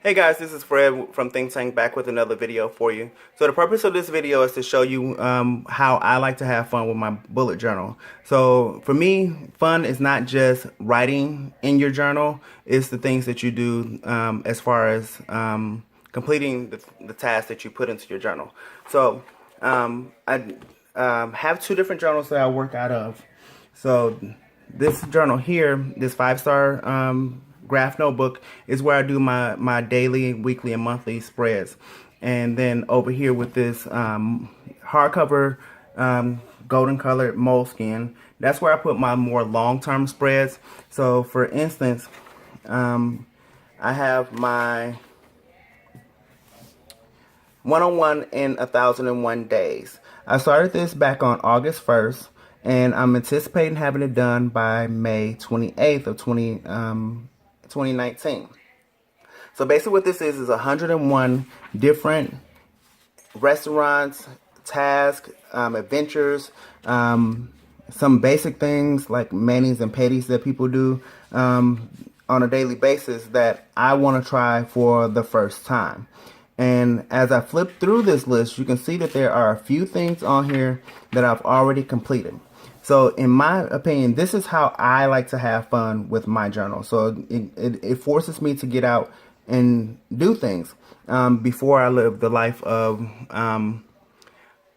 Hey guys, this is Fred from Think Tank back with another video for you. So the purpose of this video is to show you how I like to have fun with my bullet journal. So for me, fun is not just writing in your journal, it's the things that you do as far as completing the tasks that you put into your journal. So I have two different journals that I work out of. So this journal here, this 5-star graph notebook, is where I do my daily, weekly, and monthly spreads. And then over here with this hardcover golden colored moleskin, that's where I put my more long-term spreads. So for instance, I have my 101 in 1001 days. I started this back on August 1st, and I'm anticipating having it done by May 28th of 2019. So basically what this is 101 different restaurants, tasks, adventures, some basic things like manis and petties that people do on a daily basis that I want to try for the first time. And as I flip through this list, you can see that there are a few things on here that I've already completed. So in my opinion, this is how I like to have fun with my journal. So it forces me to get out and do things before I live the life of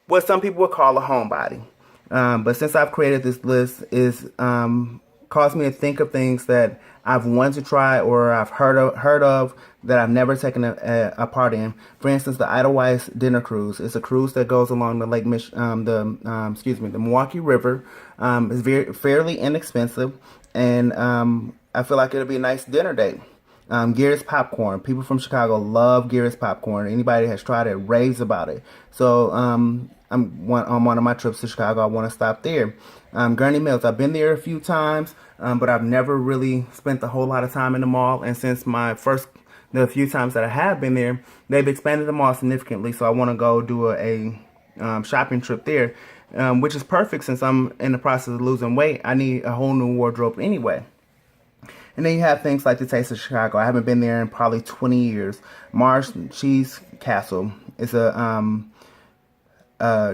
what some people would call a homebody. But since I've created this list, it's caused me to think of things that I've wanted to try or I've heard of that I've never taken a part in. For instance, the Edelweiss Dinner Cruise. It's a cruise that goes along the the Milwaukee River. It's fairly inexpensive, and I feel like it'll be a nice dinner date. Garrett's Popcorn. People from Chicago love Garrett's Popcorn. Anybody that has tried it raves about it. So on one of my trips to Chicago, I want to stop there. Gurney Mills. I've been there a few times, but I've never really spent a whole lot of time in the mall. And since the few times that I have been there, they've expanded the mall significantly. So I want to go do a shopping trip there, which is perfect since I'm in the process of losing weight. I need a whole new wardrobe anyway. And then you have things like the Taste of Chicago. I haven't been there in probably 20 years. Mars Cheese Castle is a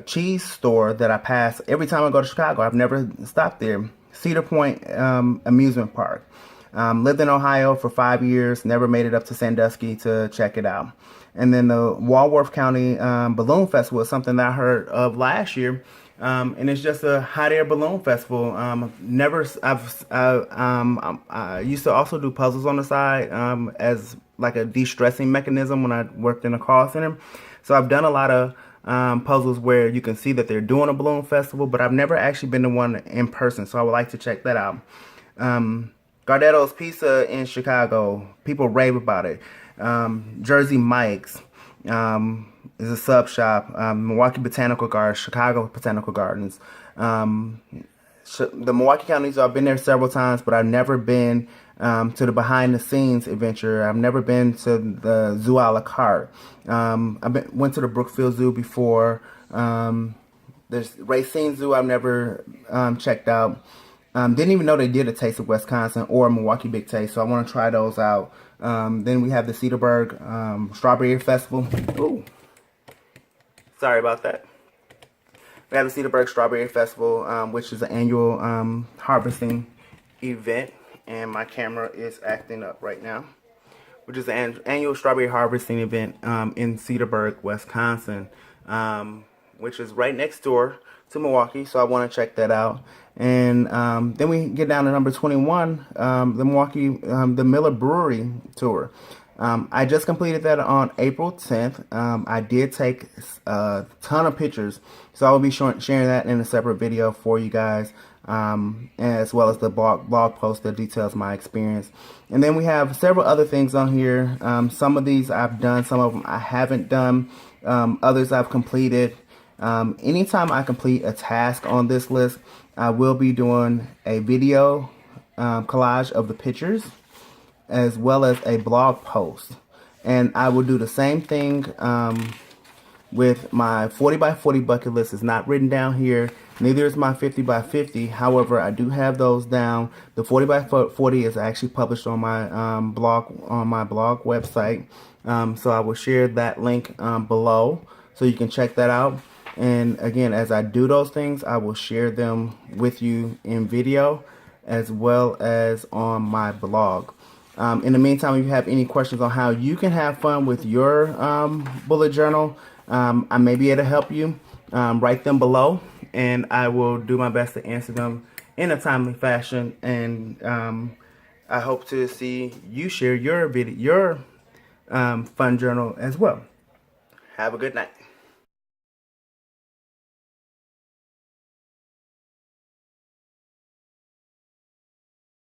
cheese store that I pass every time I go to Chicago. I've never stopped there. Cedar Point Amusement Park. Lived in Ohio for 5 years. Never made it up to Sandusky to check it out. And then the Walworth County Balloon Festival is something that I heard of last year. And it's just a hot air balloon festival. I used to also do puzzles on the side as like a de-stressing mechanism when I worked in a call center. So I've done a lot of puzzles where you can see that they're doing a balloon festival, but I've never actually been to one in person. So I would like to check that out. Gardetto's Pizza in Chicago. People rave about it. Jersey Mike's. Is a sub shop. Milwaukee Botanical Gardens, Chicago Botanical Gardens. The Milwaukee counties, I've been there several times, but I've never been to the behind the scenes adventure. I've never been to the zoo a la carte. Went to the Brookfield Zoo before. There's Racine Zoo I've never checked out. Didn't even know they did a Taste of Wisconsin or a Milwaukee Big Taste, so I want to try those out. Then we have the Cedarburg Strawberry Festival. Ooh. Sorry about that. We have the Cedarburg Strawberry Festival, which is an annual harvesting event. And my camera is acting up right now. Which is an annual strawberry harvesting event in Cedarburg, Wisconsin. Which is right next door to Milwaukee. So I want to check that out. And then we get down to number 21, the Miller Brewery Tour. I just completed that on April 10th. I did take a ton of pictures, so I will be sharing that in a separate video for you guys, as well as the blog post that details my experience. And then we have several other things on here. Some of these I've done, some of them I haven't done, others I've completed. Anytime I complete a task on this list, I will be doing a video collage of the pictures, as well as a blog post. And I will do the same thing with my 40 by 40 bucket list. It's not written down here. Neither is my 50 by 50. However, I do have those down. The 40 by 40 is actually published on my blog website. So I will share that link below so you can check that out. And again, as I do those things, I will share them with you in video as well as on my blog. In the meantime, if you have any questions on how you can have fun with your bullet journal, I may be able to help you. Write them below, and I will do my best to answer them in a timely fashion. And I hope to see you share your fun journal as well. Have a good night.